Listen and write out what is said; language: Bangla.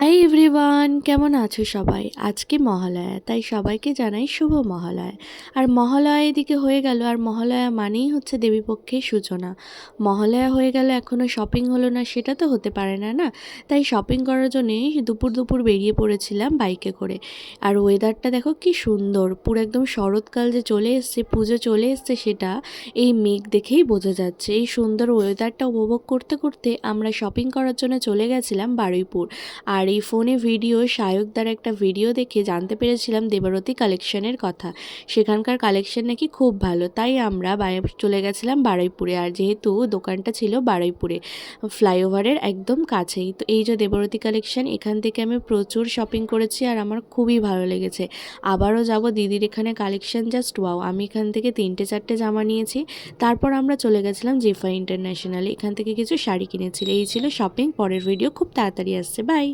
হাই এভরিওয়ান, কেমন আছো সবাই? আজকে মহালয়া, তাই সবাইকে জানাই শুভ মহালয়া। আর মহালয়া এদিকে হয়ে গেল, আর মহালয়া মানেই হচ্ছে দেবীপক্ষের সূচনা। মহালয়া হয়ে গেল, এখনও শপিং হলো না, সেটা তো হতে পারে না না। তাই শপিং করার জন্যে দুপুর দুপুর বেরিয়ে পড়েছিলাম বাইকে করে। আর ওয়েদারটা দেখো কি সুন্দর, পুরো একদম শরৎকাল যে চলে এসছে, পুজো চলে এসছে, সেটা এই মেঘ দেখেই বোঝা যাচ্ছে। এই সুন্দর ওয়েদারটা উপভোগ করতে করতে আমরা শপিং করার জন্য চলে গেছিলাম বারুইপুর। আর এই ফোনে ভিডিও সায়কদার একটা ভিডিও দেখে জানতে পেরেছিলাম দেবারতী কালেকশনের কথা। সেখানকার কালেকশন নাকি খুব ভালো, তাই আমরা চলে গেছিলাম বারুইপুরে। আর যেহেতু দোকানটা ছিল বারুইপুরে, ফ্লাইওভারের একদম কাছেই, তো এই যে দেবারতী কালেকশন, এখান থেকে আমি প্রচুর শপিং করেছি আর আমার খুবই ভালো লেগেছে। আবারও যাব দিদির এখানে, কালেকশন জাস্ট ওয়াও। আমি এখান থেকে 3-4টে জামা নিয়েছি। তারপর আমরা চলে গেছিলাম জিফা ইন্টারন্যাশনালে, এখান থেকে কিছু শাড়ি কিনেছিল। এই ছিল শপিং। পরের ভিডিও খুব তাড়াতাড়ি আসছে। বাই।